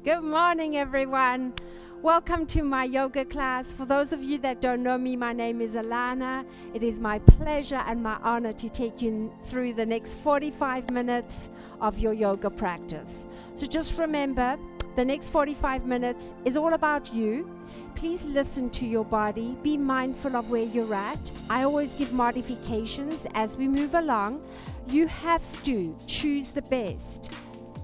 Good morning, everyone. Welcome to my yoga class. For those of you that don't know me, my name is Alana. It is my pleasure and my honor to take you through the next 45 minutes of your yoga practice. So just remember, the next 45 minutes is all about you. Please listen to your body. Be mindful of where you're at. I always give modifications as we move along. You have to choose the best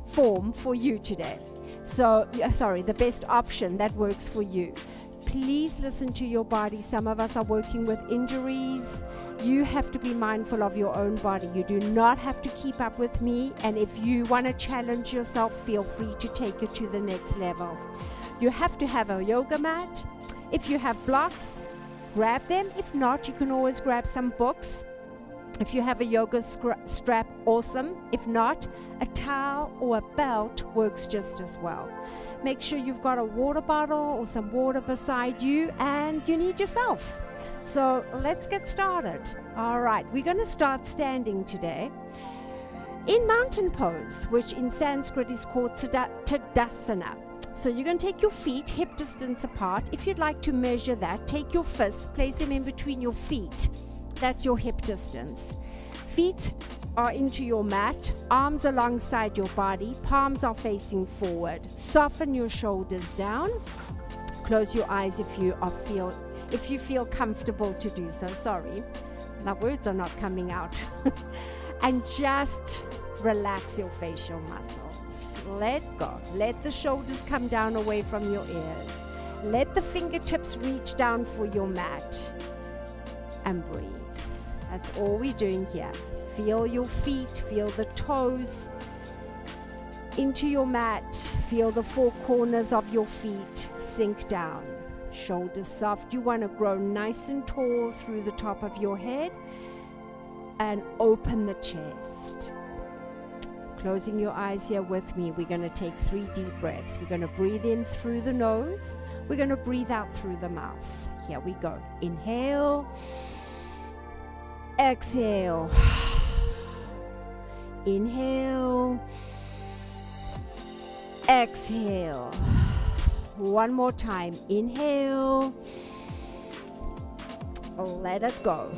form for you today. So, the best option that works for you. Please listen to your body. Some of us are working with injuries. You have to be mindful of your own body. You do not have to keep up with me. And if you want to challenge yourself, feel free to take it to the next level. You have to have a yoga mat. If you have blocks, grab them. If not, you can always grab some books. If you have a yoga strap, awesome. If not, a towel or a belt works just as well. Make sure you've got a water bottle or some water beside you, and you need yourself. So let's get started. All right, we're going to start standing today in mountain pose, which in Sanskrit is called Tadasana. So you're going to take your feet hip distance apart. If you'd like to measure that, take your fists, place them in between your feet. That's your hip distance. Feet are into your mat, arms alongside your body, palms are facing forward. Soften your shoulders down. Close your eyes if you feel comfortable to do so. Sorry, my words are not coming out. And just relax your facial muscles. Let go. Let the shoulders come down away from your ears. Let the fingertips reach down for your mat. And breathe. That's all we're doing here. Feel your feet, feel the toes into your mat. Feel the four corners of your feet sink down. Shoulders soft. You want to grow nice and tall through the top of your head and open the chest. Closing your eyes here with me. We're going to take 3 deep breaths. We're going to breathe in through the nose. We're going to breathe out through the mouth. Here we go. Inhale. Exhale. Inhale. Exhale. One more time. Inhale. Let it go.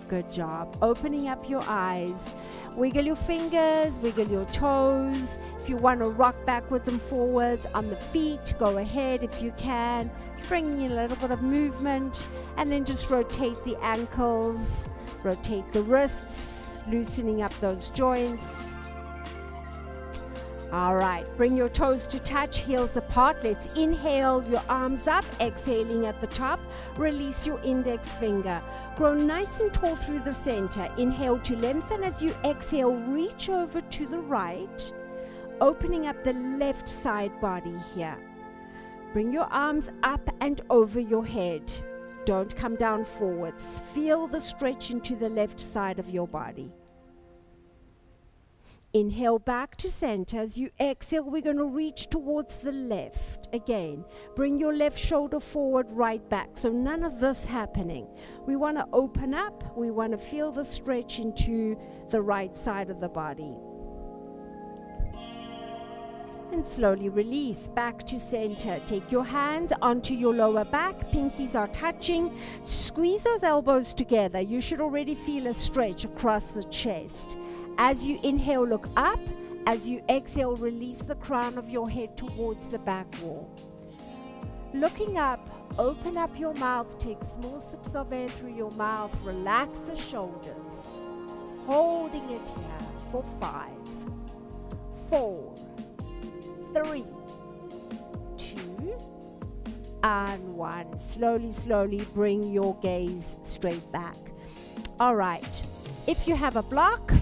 Good job. Opening up your eyes. Wiggle your fingers, wiggle your toes. If you want to rock backwards and forwards on the feet, go ahead if you can. Bringing in a little bit of movement, and then just rotate the ankles, rotate the wrists, loosening up those joints. All right, bring your toes to touch, heels apart. Let's inhale, your arms up, exhaling at the top. Release your index finger. Grow nice and tall through the center. Inhale to lengthen. As you exhale, reach over to the right, opening up the left side body here. Bring your arms up and over your head. Don't come down forwards. Feel the stretch into the left side of your body. Inhale back to center. As you exhale, we're going to reach towards the left. Again, bring your left shoulder forward, right back. So none of this happening. We want to open up. We want to feel the stretch into the right side of the body. And slowly release back to center. Take your hands onto your lower back. Pinkies are touching. Squeeze those elbows together. You should already feel a stretch across the chest. As you inhale, look up. As you exhale, release the crown of your head towards the back wall. Looking up, open up your mouth. Take small sips of air through your mouth. Relax the shoulders. Holding it here for 5, 4, 3, 2, and 1. Slowly, slowly bring your gaze straight back. All right. If you have a block,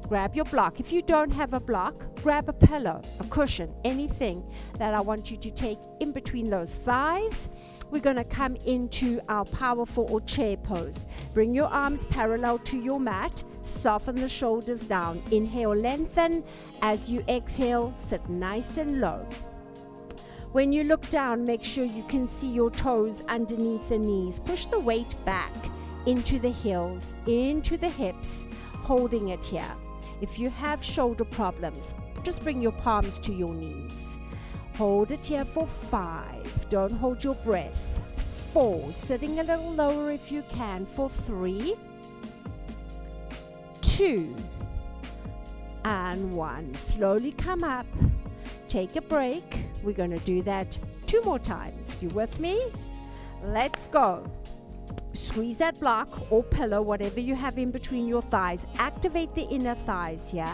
grab your block. If you don't have a block, grab a pillow, a cushion, anything that I want you to take in between those thighs. We're going to come into our powerful or chair pose. Bring your arms parallel to your mat. Soften the shoulders down. Inhale, lengthen. As you exhale, sit nice and low. When you look down, make sure you can see your toes underneath the knees. Push the weight back into the heels, into the hips, holding it here. If you have shoulder problems, just bring your palms to your knees. Hold it here for 5. Don't hold your breath. 4. Sitting a little lower if you can for 3, 2, and 1. Slowly come up. Take a break. We're going to do that 2 more times. You with me? Let's go. Squeeze that block or pillow, whatever you have in between your thighs. Activate the inner thighs here.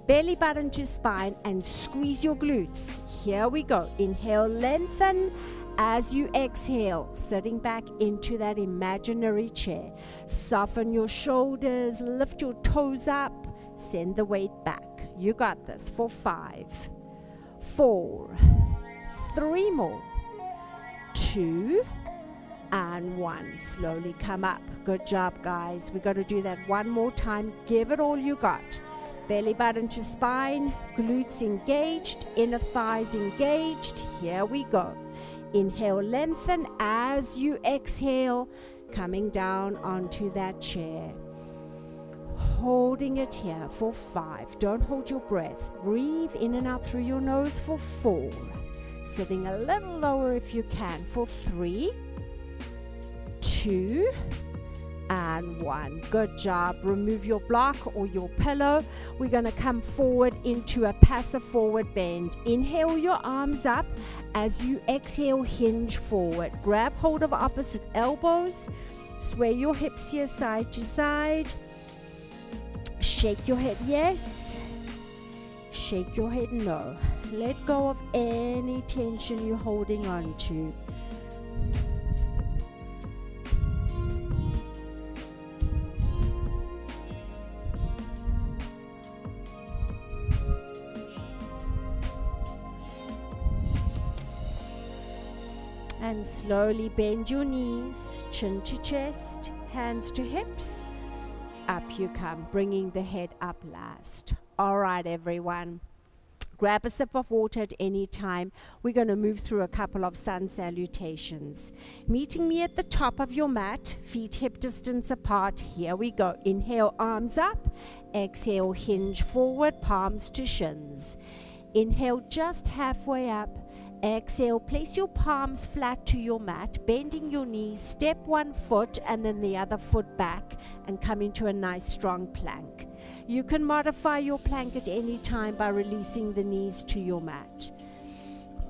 Belly button to spine and squeeze your glutes. Here we go. Inhale, lengthen as you exhale, sitting back into that imaginary chair. Soften your shoulders, lift your toes up, send the weight back. You got this for 5, 4, 3 more, 2, and 1. Slowly come up. Good job, guys. We're going to do that 1 more time. Give it all you got. Belly button to spine, glutes engaged, inner thighs engaged. Here we go. Inhale, lengthen as you exhale, coming down onto that chair. Holding it here for 5. Don't hold your breath. Breathe in and out through your nose for 4. Sitting a little lower if you can for 3, 2, and 1. Good job. Remove your block or your pillow. We're going to come forward into a passive forward bend. Inhale your arms up. As you exhale, hinge forward. Grab hold of opposite elbows. Sway your hips here side to side. Shake your head yes. Shake your head no. Let go of any tension you're holding on to. And slowly bend your knees, chin to chest, hands to hips. Up you come, bringing the head up last. All right, everyone. Grab a sip of water at any time. We're going to move through a couple of sun salutations. Meeting me at the top of your mat, feet hip distance apart. Here we go. Inhale, arms up. Exhale, hinge forward, palms to shins. Inhale, just halfway up. Exhale, place your palms flat to your mat, bending your knees, step 1 foot and then the other foot back and come into a nice strong plank. You can modify your plank at any time by releasing the knees to your mat.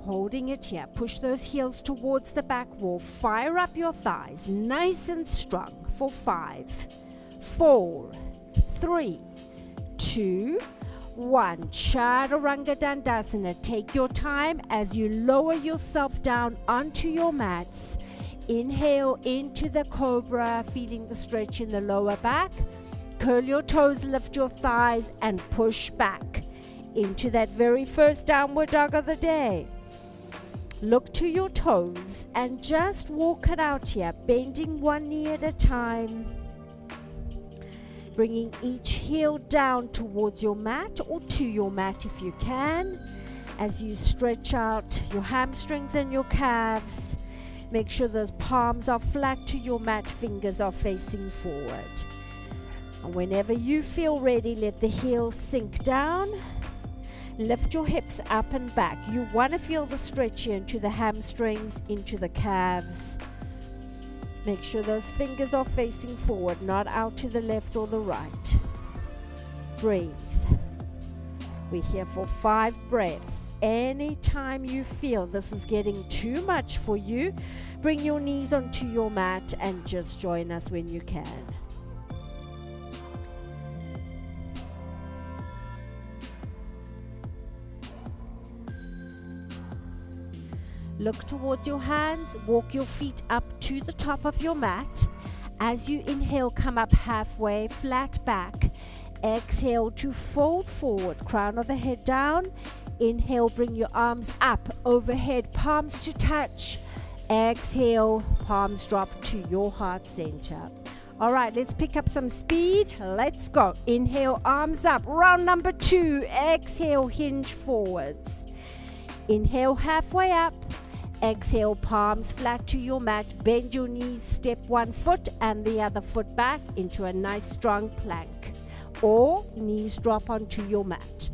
Holding it here, push those heels towards the back wall, fire up your thighs, nice and strong for 5, 4, 3, 2, 1. Chaturanga Dandasana. Take your time as you lower yourself down onto your mats. Inhale into the cobra, feeling the stretch in the lower back. Curl your toes, lift your thighs, and push back into that very first downward dog of the day. Look to your toes and just walk it out here, bending one knee at a time. Bringing each heel down towards your mat or to your mat if you can. As you stretch out your hamstrings and your calves, make sure those palms are flat to your mat, fingers are facing forward. And whenever you feel ready, let the heels sink down. Lift your hips up and back. You want to feel the stretch here into the hamstrings, into the calves. Make sure those fingers are facing forward, not out to the left or the right. Breathe. We're here for 5 breaths. Anytime you feel this is getting too much for you, bring your knees onto your mat and just join us when you can. Look towards your hands, walk your feet up to the top of your mat. As you inhale, come up halfway, flat back. Exhale to fold forward, crown of the head down. Inhale, bring your arms up, overhead, palms to touch. Exhale, palms drop to your heart center. All right, let's pick up some speed. Let's go. Inhale, arms up, round number 2. Exhale, hinge forwards. Inhale, halfway up. Exhale, palms flat to your mat. Bend your knees, step 1 foot and the other foot back into a nice strong plank. Or knees drop onto your mat.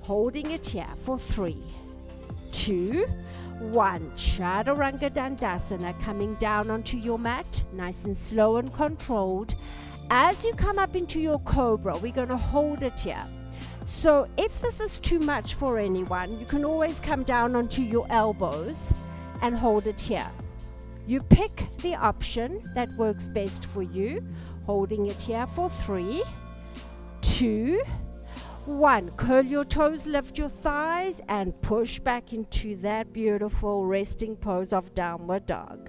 Holding it here for 3, 2, 1. Chaturanga Dandasana, coming down onto your mat, nice and slow and controlled. As you come up into your cobra, we're going to hold it here. So if this is too much for anyone, you can always come down onto your elbows and hold it here. You pick the option that works best for you. Holding it here for 3, 2, 1. Curl your toes, lift your thighs, and push back into that beautiful resting pose of downward dog.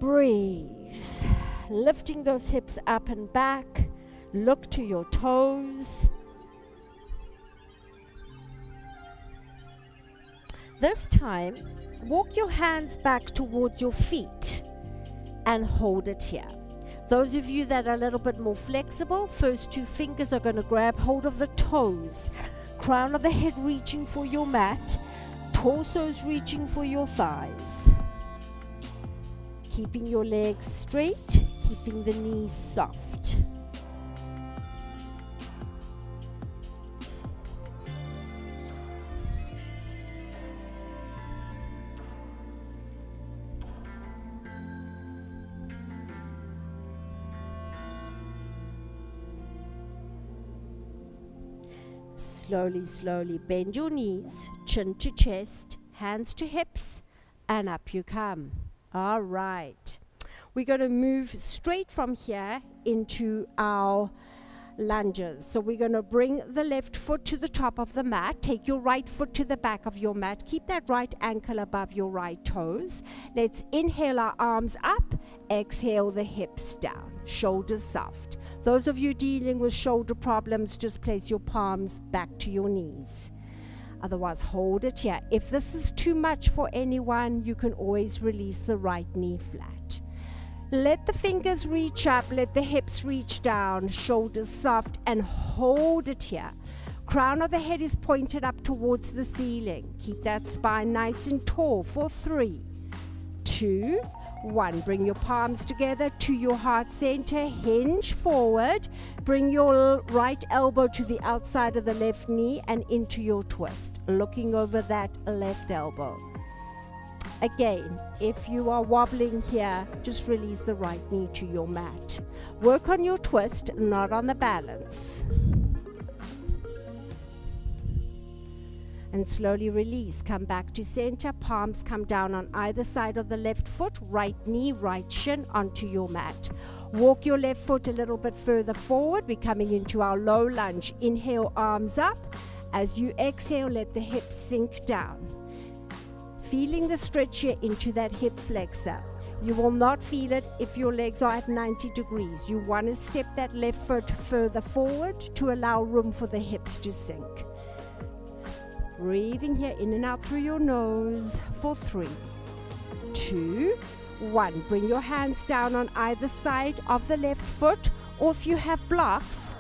Breathe. Lifting those hips up and back. Look to your toes. This time, walk your hands back towards your feet and hold it here. Those of you that are a little bit more flexible, first 2 fingers are going to grab hold of the toes. Crown of the head reaching for your mat. Torso's reaching for your thighs. Keeping your legs straight, keeping the knees soft. Slowly, slowly bend your knees, chin to chest, hands to hips, and up you come. All right. We're going to move straight from here into our lunges. So we're going to bring the left foot to the top of the mat. Take your right foot to the back of your mat. Keep that right ankle above your right toes. Let's inhale our arms up. Exhale the hips down. Shoulders soft. Those of you dealing with shoulder problems, just place your palms back to your knees. Otherwise, hold it here. If this is too much for anyone, you can always release the right knee flat. Let the fingers reach up, let the hips reach down, shoulders soft, and hold it here. Crown of the head is pointed up towards the ceiling. Keep that spine nice and tall for 3, 2, 1. Bring your palms together to your heart center. Hinge forward. Bring your right elbow to the outside of the left knee and into your twist. Looking over that left elbow. Again, if you are wobbling here, just release the right knee to your mat. Work on your twist, not on the balance. And slowly release. Come back to center. Palms come down on either side of the left foot. Right knee, right shin onto your mat. Walk your left foot a little bit further forward. We're coming into our low lunge. Inhale, arms up. As you exhale, let the hips sink down. Feeling the stretch here into that hip flexor. You will not feel it if your legs are at 90 degrees. You want to step that left foot further forward to allow room for the hips to sink. Breathing here in and out through your nose for 3, 2, 1. Bring your hands down on either side of the left foot, or if you have blocks,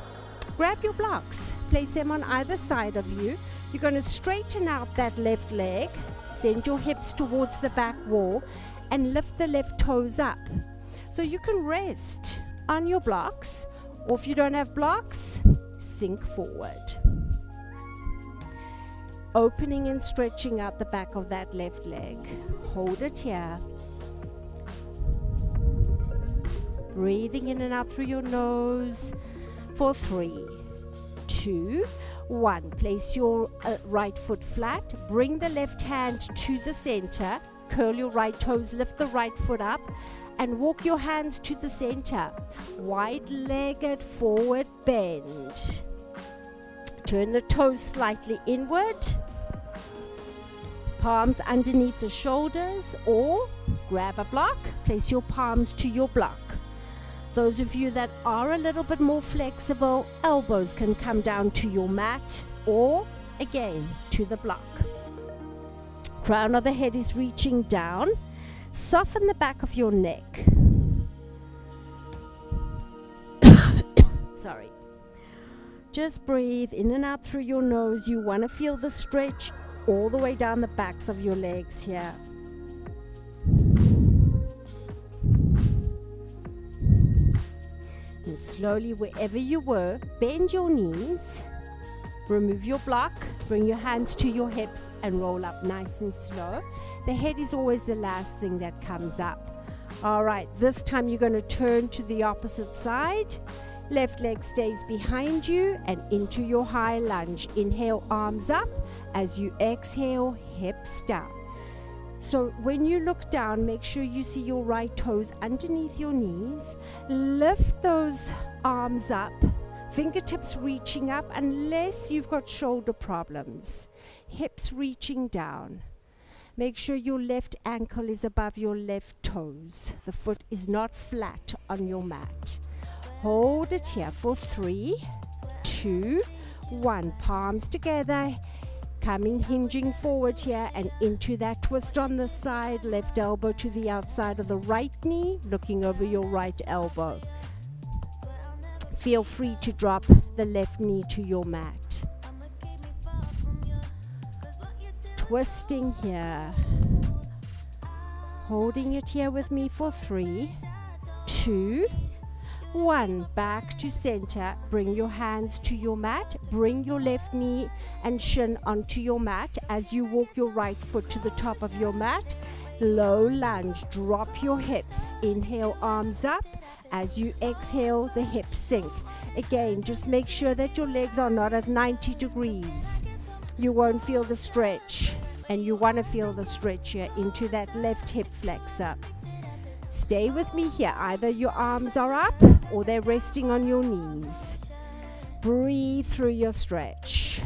grab your blocks. Place them on either side of you. You're going to straighten out that left leg, send your hips towards the back wall, and lift the left toes up. So you can rest on your blocks, or if you don't have blocks, sink forward. Opening and stretching out the back of that left leg. Hold it here. Breathing in and out through your nose for 3, 2, 1. Place your right foot flat. Bring the left hand to the center. Curl your right toes. Lift the right foot up. And walk your hands to the center. Wide-legged forward bend. Turn the toes slightly inward. Palms underneath the shoulders, or grab a block, place your palms to your block. Those of you that are a little bit more flexible, elbows can come down to your mat, or again to the block. Crown of the head is reaching down. Soften the back of your neck. Sorry. Just breathe in and out through your nose. You want to feel the stretch all the way down the backs of your legs here. And slowly, wherever you were, bend your knees. Remove your block, bring your hands to your hips and roll up nice and slow. The head is always the last thing that comes up. All right, this time you're going to turn to the opposite side. Left leg stays behind you and into your high lunge. Inhale, arms up. As you exhale, hips down. So when you look down, make sure you see your right toes underneath your knees. Lift those arms up, fingertips reaching up unless you've got shoulder problems. Hips reaching down. Make sure your left ankle is above your left toes. The foot is not flat on your mat. Hold it here for 3, 2, 1. Palms together. Coming, hinging forward here and into that twist on the side. Left elbow to the outside of the right knee, looking over your right elbow. Feel free to drop the left knee to your mat. Twisting here. Holding it here with me for 3, 2, 1. Back to center. Bring your hands to your mat. Bring your left knee and shin onto your mat as you walk your right foot to the top of your mat. Low lunge. Drop your hips. Inhale, arms up. As you exhale, the hips sink. Again, just make sure that your legs are not at 90 degrees. You won't feel the stretch, and you want to feel the stretch here into that left hip flexor. Stay with me here. Either your arms are up or they're resting on your knees. Breathe through your stretch.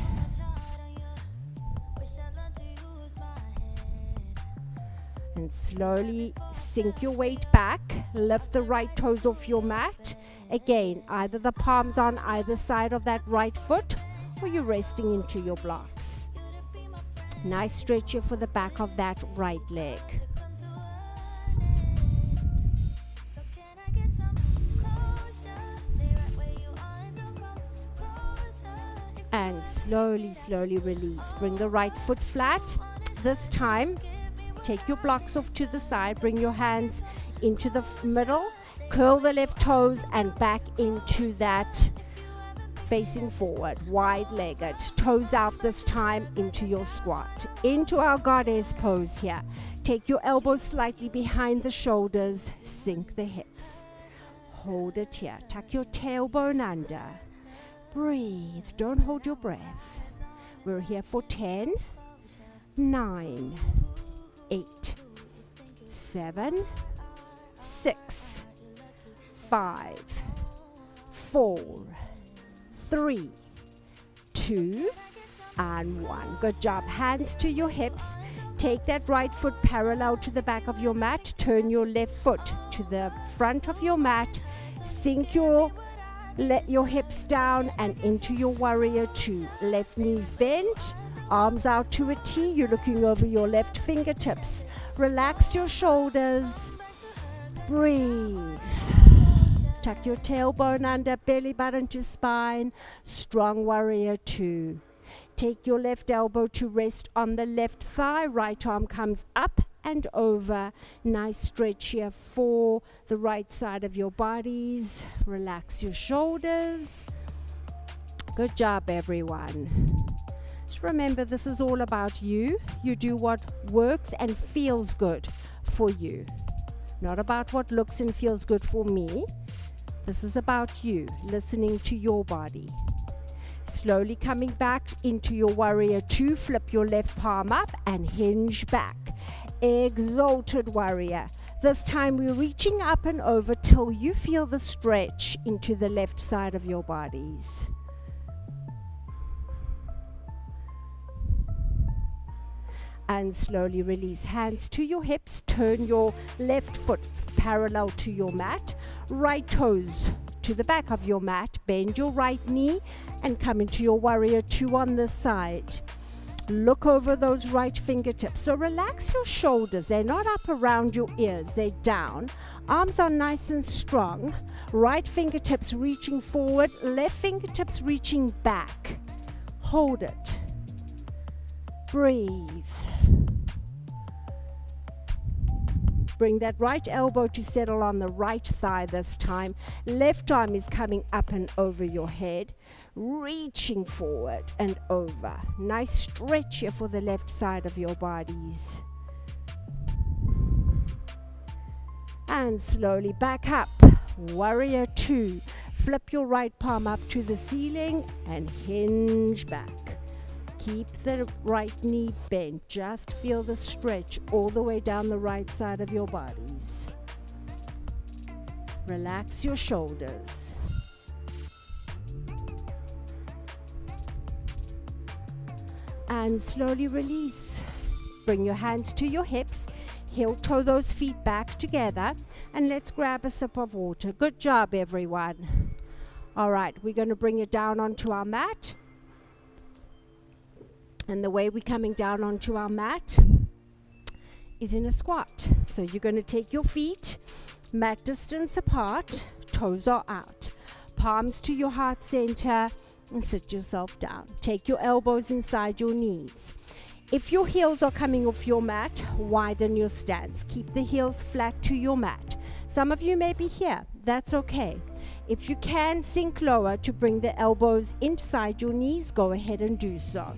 And slowly sink your weight back. Lift the right toes off your mat. Again, either the palms on either side of that right foot or you're resting into your blocks. Nice stretch here for the back of that right leg. And slowly, slowly release. Bring the right foot flat. This time, take your blocks off to the side. Bring your hands into the middle. Curl the left toes and back into that facing forward, wide-legged. Toes out this time into your squat. Into our goddess pose here. Take your elbows slightly behind the shoulders. Sink the hips. Hold it here. Tuck your tailbone under. Breathe. Don't hold your breath. We're here for 10, 9, 8, 7, 6, 5, 4, 3, 2, and 1. Good job. Hands to your hips. Take that right foot parallel to the back of your mat. Turn your left foot to the front of your mat. Sink your hips down and into your warrior 2. Left knees bent, arms out to a T. You're looking over your left fingertips. Relax your shoulders. Breathe. Tuck your tailbone under, belly button to spine. Strong warrior 2. Take your left elbow to rest on the left thigh. Right arm comes up and over. Nice stretch here for the right side of your bodies. Relax your shoulders. Good job, everyone. Just remember, this is all about you. You do what works and feels good for you. Not about what looks and feels good for me. This is about you, listening to your body. Slowly coming back into your warrior 2. Flip your left palm up and hinge back. Exalted warrior. This time we're reaching up and over till you feel the stretch into the left side of your bodies. And slowly release. Hands to your hips. Turn your left foot parallel to your mat. Right toes to the back of your mat. Bend your right knee and come into your warrior 2 on this side. Look over those right fingertips. So relax your shoulders. They're not up around your ears. They're down. Arms are nice and strong. Right fingertips reaching forward. Left fingertips reaching back. Hold it. Breathe. Bring that right elbow to settle on the right thigh this time. Left arm is coming up and over your head, reaching forward and over. Nice stretch here for the left side of your bodies. And slowly back up. Warrior 2. Flip your right palm up to the ceiling and hinge back. Keep the right knee bent. Just feel the stretch all the way down the right side of your bodies. Relax your shoulders. And slowly release. Bring your hands to your hips. Heel toe those feet back together. And let's grab a sip of water. Good job, everyone. All right, we're going to bring it down onto our mat. And the way we're coming down onto our mat is in a squat. So you're going to take your feet mat distance apart, toes are out, palms to your heart center, and sit yourself down. Take your elbows inside your knees. If your heels are coming off your mat, widen your stance. Keep the heels flat to your mat. Some of you may be here. That's okay. If you can sink lower to bring the elbows inside your knees, go ahead and do so.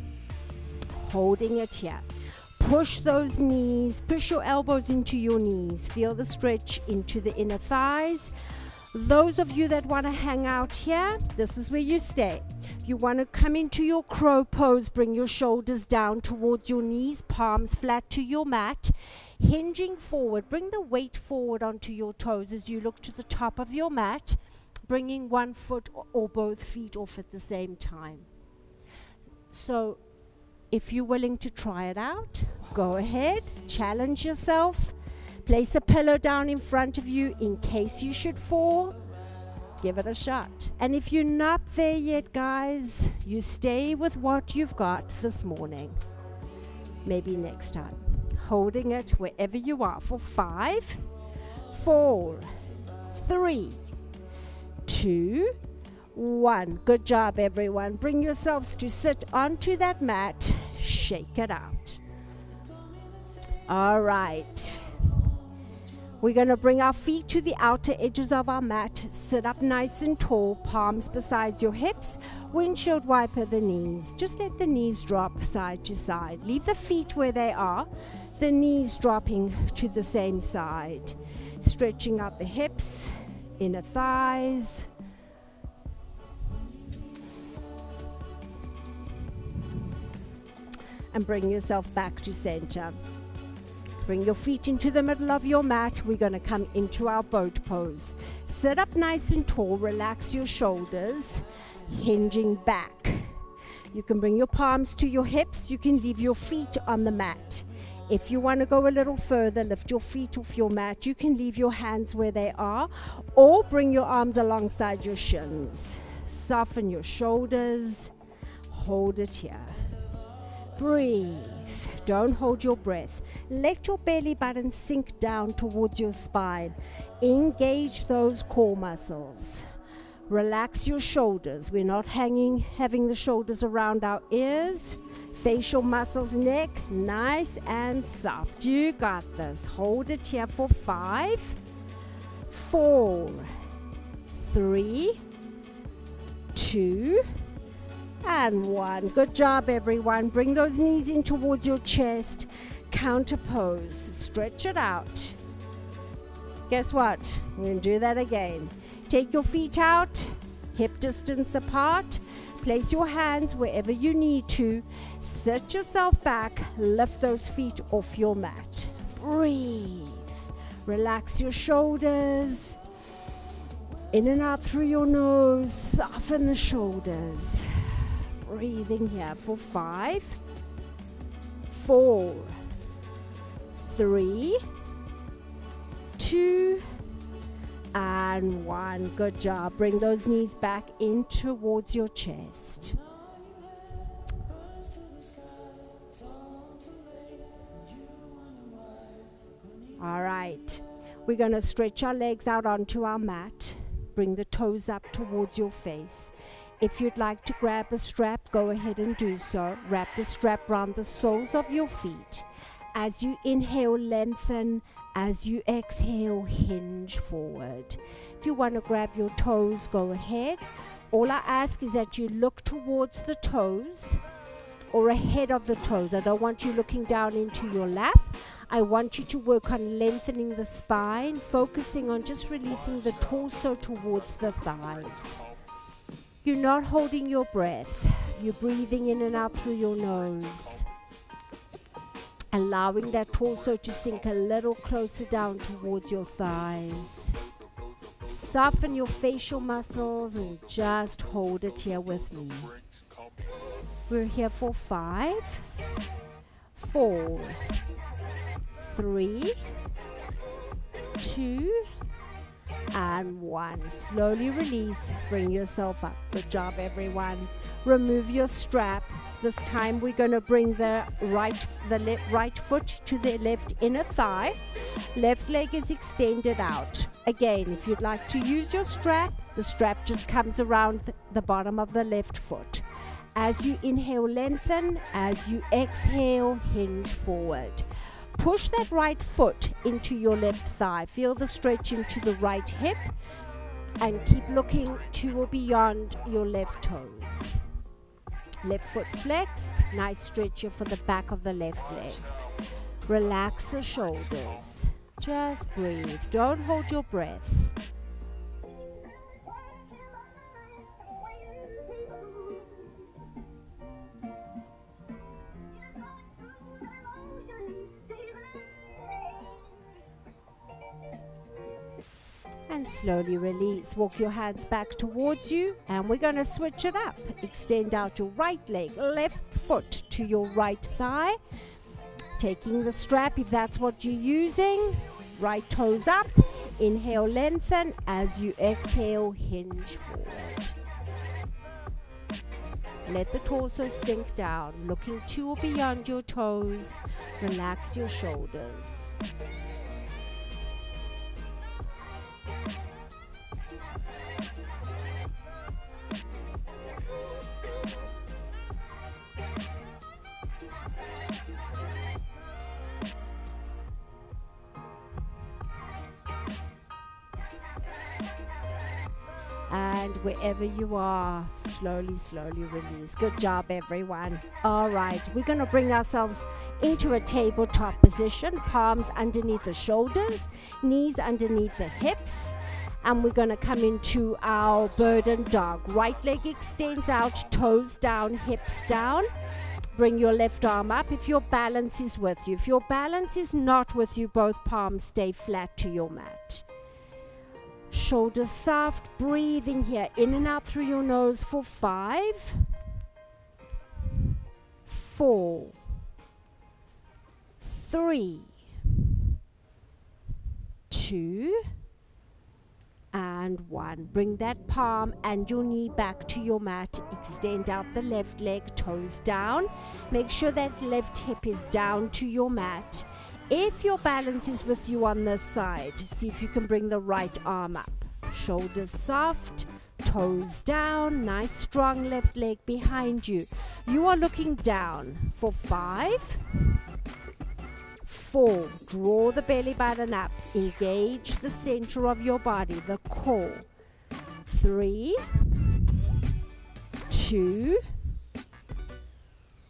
Holding it here. Push those knees, push your elbows into your knees. Feel the stretch into the inner thighs. Those of you that want to hang out here, this is where you stay. You want to come into your crow pose, bring your shoulders down towards your knees, palms flat to your mat, hinging forward. Bring the weight forward onto your toes as you look to the top of your mat, bringing one foot or both feet off at the same time. So if you're willing to try it out, go ahead, challenge yourself. Place a pillow down in front of you in case you should fall. Give it a shot. And if you're not there yet, guys, you stay with what you've got this morning. Maybe next time. Holding it wherever you are for 5, 4, 3, 2, 1. Good job, everyone. Bring yourselves to sit onto that mat. Shake it out. All right. We're going to bring our feet to the outer edges of our mat. Sit up nice and tall, palms beside your hips, windshield wiper the knees. Just let the knees drop side to side. Leave the feet where they are, the knees dropping to the same side. Stretching out the hips, inner thighs. And bring yourself back to center. Bring your feet into the middle of your mat. We're going to come into our boat pose. Sit up nice and tall. Relax your shoulders, hinging back. You can bring your palms to your hips. You can leave your feet on the mat. If you want to go a little further, lift your feet off your mat. You can leave your hands where they are, or bring your arms alongside your shins. Soften your shoulders. Hold it here. Breathe. Don't hold your breath. Let your belly button sink down towards your spine. Engage those core muscles. Relax your shoulders. We're not having the shoulders around our ears. Facial muscles, neck, nice and soft. You got this. Hold it here for 5, 4, 3, 2, and 1. Good job, everyone. Bring those knees in towards your chest. Counter pose. Stretch it out. Guess what? We're going to do that again. Take your feet out, hip distance apart. Place your hands wherever you need to. Sit yourself back. Lift those feet off your mat. Breathe. Relax your shoulders. In and out through your nose. Soften the shoulders. Breathing here for 5, 4, 3, 2, and 1. Good job. Bring those knees back in towards your chest. All right. We're going to stretch our legs out onto our mat. Bring the toes up towards your face. If you'd like to grab a strap, go ahead and do so. Wrap the strap around the soles of your feet. As you inhale, lengthen. As you exhale, hinge forward. If you want to grab your toes, go ahead. All I ask is that you look towards the toes or ahead of the toes. I don't want you looking down into your lap. I want you to work on lengthening the spine, focusing on just releasing the torso towards the thighs. You're not holding your breath. You're breathing in and out through your nose. Allowing that torso to sink a little closer down towards your thighs. Soften your facial muscles and just hold it here with me. We're here for 5, 4, 3, 2, and 1. Slowly release. Bring yourself up. Good job, everyone. Remove your strap. This time we're going to bring the right foot to the left inner thigh. Left leg is extended out. Again, if you'd like to use your strap, the strap just comes around the bottom of the left foot. As you inhale, lengthen. As you exhale, hinge forward. Push that right foot into your left thigh. Feel the stretch into the right hip and keep looking to or beyond your left toes. Left foot flexed. Nice stretch here for the back of the left leg. Relax the shoulders. Just breathe. Don't hold your breath. And slowly release. Walk your hands back towards you, and we're going to switch it up. Extend out your right leg, left foot to your right thigh. Taking the strap if that's what you're using. Right toes up. Inhale, lengthen. As you exhale, hinge forward. Let the torso sink down, looking to or beyond your toes. Relax your shoulders. And wherever you are, slowly, slowly release. Good job, everyone. All right, we're going to bring ourselves into a tabletop position. Palms underneath the shoulders, knees underneath the hips. And we're going to come into our bird and dog. Right leg extends out, toes down, hips down. Bring your left arm up if your balance is with you. If your balance is not with you, both palms stay flat to your mat. Shoulders soft, breathing here in and out through your nose for 5, 4, 3, 2, and 1. Bring that palm and your knee back to your mat. Extend out the left leg, toes down. Make sure that left hip is down to your mat. If your balance is with you on this side, see if you can bring the right arm up. Shoulders soft, toes down, nice strong left leg behind you. You are looking down for 5, 4, draw the belly button up, engage the center of your body, the core. 3, 2,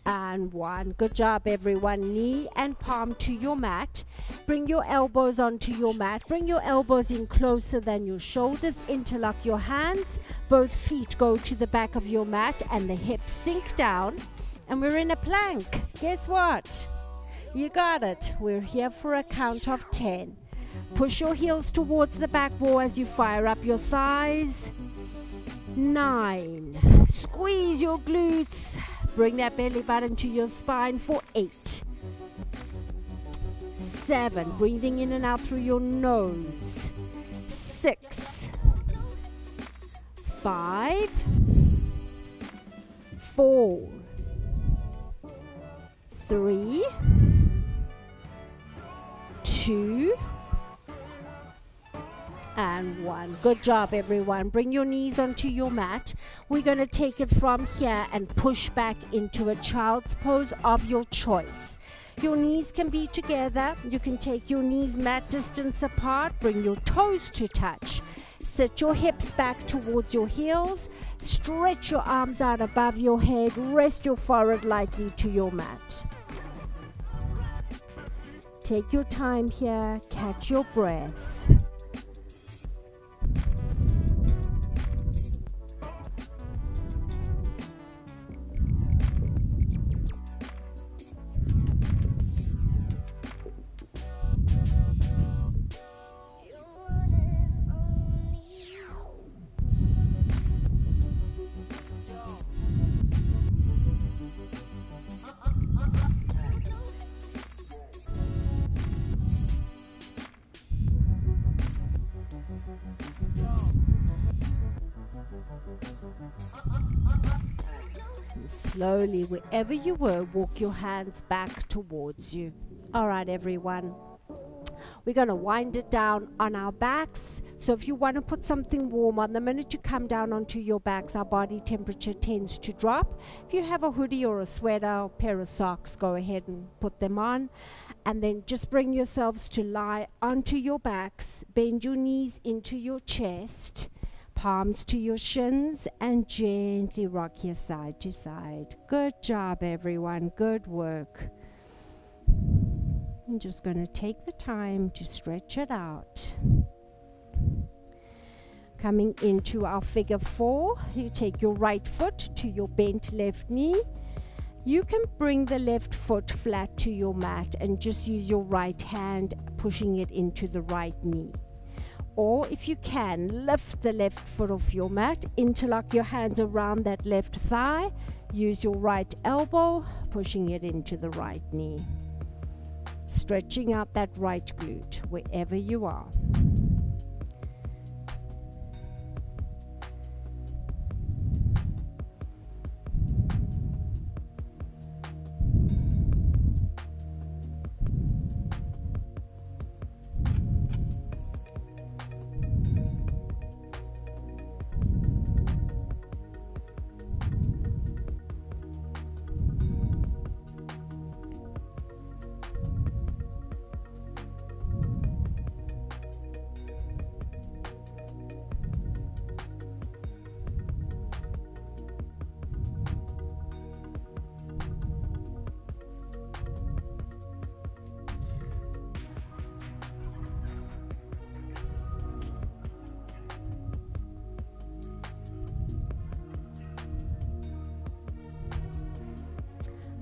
and 1. Good job, everyone. Knee and palm to your mat. Bring your elbows onto your mat. Bring your elbows in closer than your shoulders. Interlock your hands. Both feet go to the back of your mat and the hips sink down. And we're in a plank. Guess what? You got it. We're here for a count of 10. Push your heels towards the back wall as you fire up your thighs. 9. Squeeze your glutes. Bring that belly button to your spine for 8. 7. Breathing in and out through your nose. 6. 5. 4. 3. 2. And 1. Good job, everyone. Bring your knees onto your mat. We're going to take it from here and push back into a child's pose of your choice. Your knees can be together. You can take your knees mat distance apart, bring your toes to touch. Sit your hips back towards your heels. Stretch your arms out above your head. Rest your forehead lightly to your mat. Take your time here. Catch your breath. Slowly, wherever you were, walk your hands back towards you. All right, everyone. We're going to wind it down on our backs. So if you want to put something warm on, the minute you come down onto your backs, our body temperature tends to drop. If you have a hoodie or a sweater or pair of socks, go ahead and put them on. And then just bring yourselves to lie onto your backs. Bend your knees into your chest. Palms to your shins and gently rock your side to side. Good job, everyone. Good work. I'm just going to take the time to stretch it out. Coming into our figure 4, you take your right foot to your bent left knee. You can bring the left foot flat to your mat and just use your right hand pushing it into the right knee. Or if you can, lift the left foot off your mat, interlock your hands around that left thigh, use your right elbow, pushing it into the right knee. Stretching out that right glute wherever you are.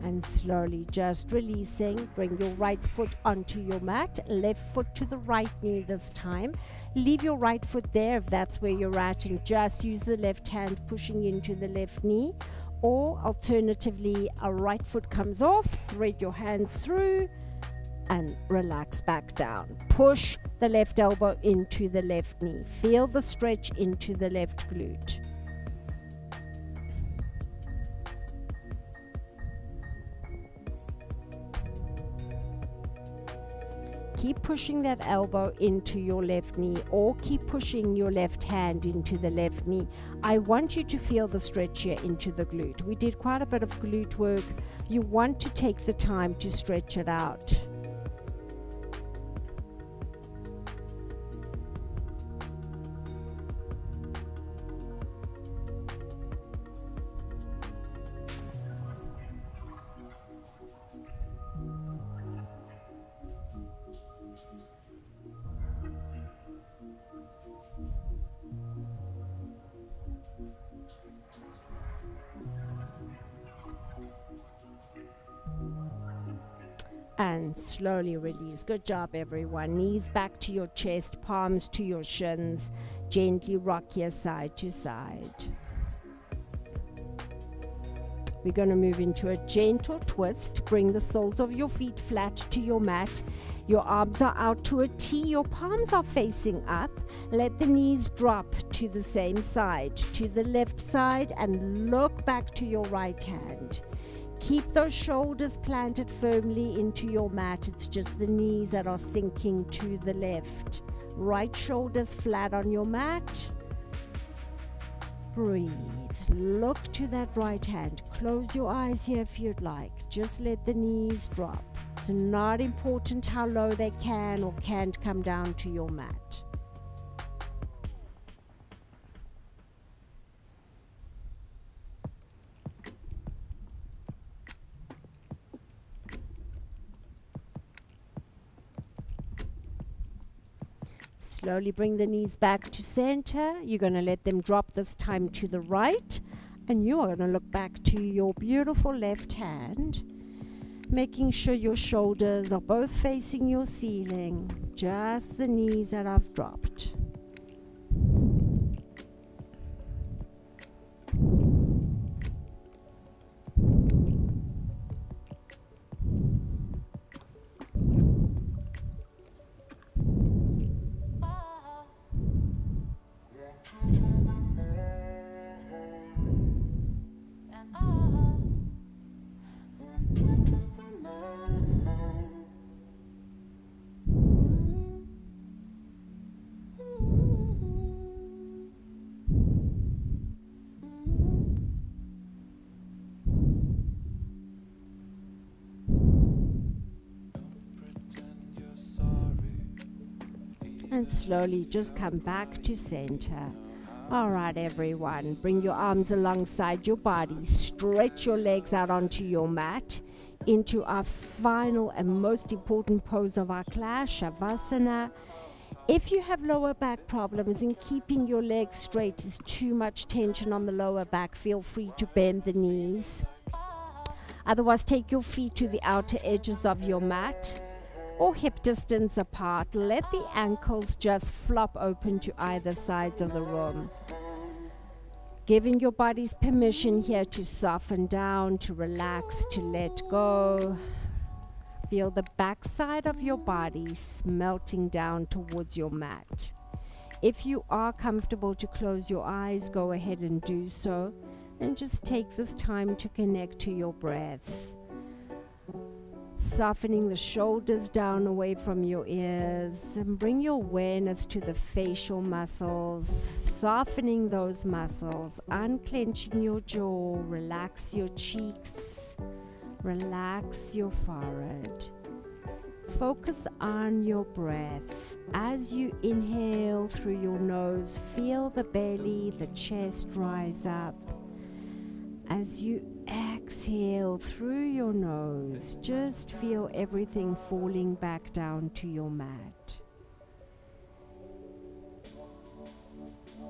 And slowly just releasing, bring your right foot onto your mat, left foot to the right knee this time. Leave your right foot there if that's where you're at and just use the left hand pushing into the left knee. Or alternatively, a right foot comes off, thread your hands through and relax back down. Push the left elbow into the left knee. Feel the stretch into the left glute. Keep pushing that elbow into your left knee or keep pushing your left hand into the left knee. I want you to feel the stretch here into the glute. We did quite a bit of glute work. You want to take the time to stretch it out. And slowly release. Good job, everyone. Knees back to your chest, palms to your shins. Gently rock your side to side. We're going to move into a gentle twist. Bring the soles of your feet flat to your mat. Your arms are out to a T. Your palms are facing up. Let the knees drop to the same side, to the left side, and look back to your right hand. Keep those shoulders planted firmly into your mat. It's just the knees that are sinking to the left. Right shoulders flat on your mat. Breathe. Look to that right hand. Close your eyes here if you'd like. Just let the knees drop. It's not important how low they can or can't come down to your mat. Slowly bring the knees back to center. You're going to let them drop this time to the right. And you are going to look back to your beautiful left hand, making sure your shoulders are both facing your ceiling. Just the knees that I've dropped. And slowly just come back to center. All right, everyone, bring your arms alongside your body. Stretch your legs out onto your mat into our final and most important pose of our class, Shavasana. If you have lower back problems and keeping your legs straight is too much tension on the lower back, feel free to bend the knees. Otherwise, take your feet to the outer edges of your mat or hip distance apart. Let the ankles just flop open to either sides of the room. Giving your bodies permission here to soften down, to relax, to let go. Feel the backside of your body melting down towards your mat. If you are comfortable to close your eyes, go ahead and do so. And just take this time to connect to your breath. Softening the shoulders down away from your ears, and bring your awareness to the facial muscles, softening those muscles, unclenching your jaw, relax your cheeks, relax your forehead. Focus on your breath. As you inhale through your nose, feel the belly, the chest rise up. As you exhale through your nose, just feel everything falling back down to your mat.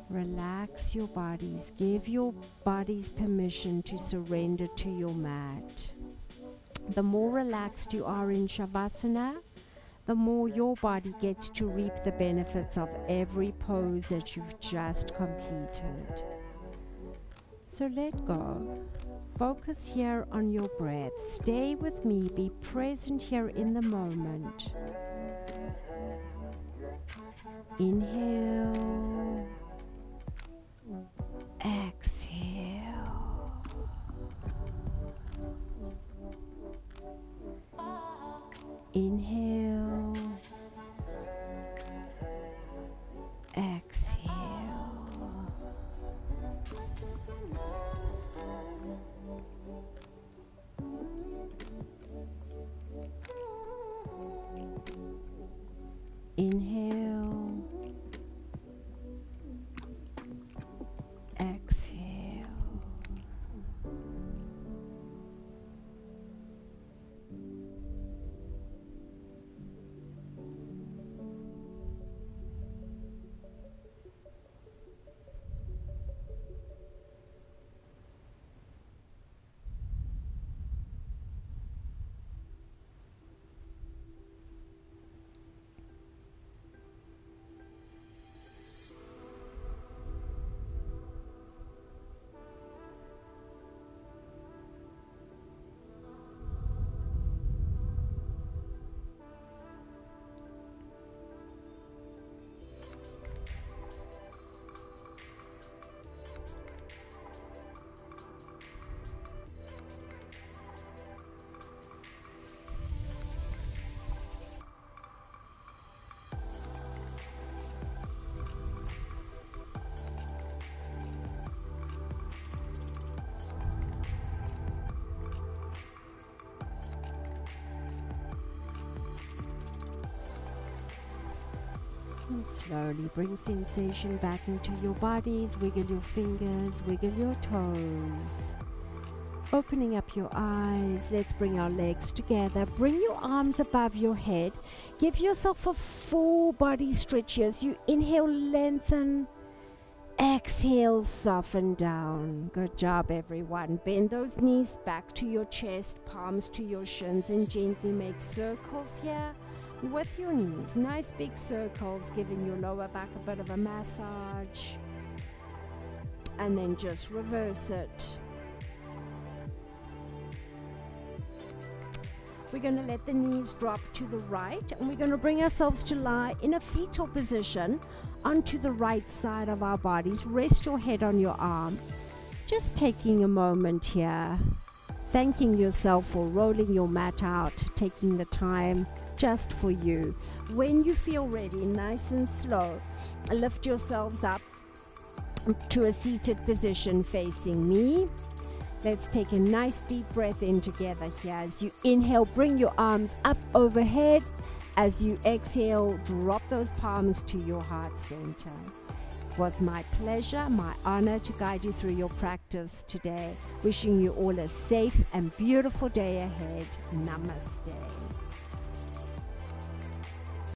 Relax your bodies. Give your bodies permission to surrender to your mat. The more relaxed you are in Shavasana, the more your body gets to reap the benefits of every pose that you've just completed. So let go. Focus here on your breath. Stay with me. Be present here in the moment. Inhale. Exhale. Inhale. Exhale. Inhale. Exhale. Slowly bring sensation back into your bodies. Wiggle your fingers, wiggle your toes. Opening up your eyes. Let's bring our legs together. Bring your arms above your head. Give yourself a full body stretch here. As you inhale, lengthen. Exhale, soften down. Good job, everyone. Bend those knees back to your chest, palms to your shins, and gently make circles here with your knees. Nice big circles, giving your lower back a bit of a massage. And then just reverse it. We're going to let the knees drop to the right, and we're going to bring ourselves to lie in a fetal position onto the right side of our bodies. Rest your head on your arm. Just taking a moment here, thanking yourself for rolling your mat out, taking the time just for you. When you feel ready, nice and slow, lift yourselves up to a seated position facing me. Let's take a nice deep breath in together here. As you inhale, bring your arms up overhead. As you exhale, drop those palms to your heart center. It was my pleasure, my honor to guide you through your practice today. Wishing you all a safe and beautiful day ahead. Namaste.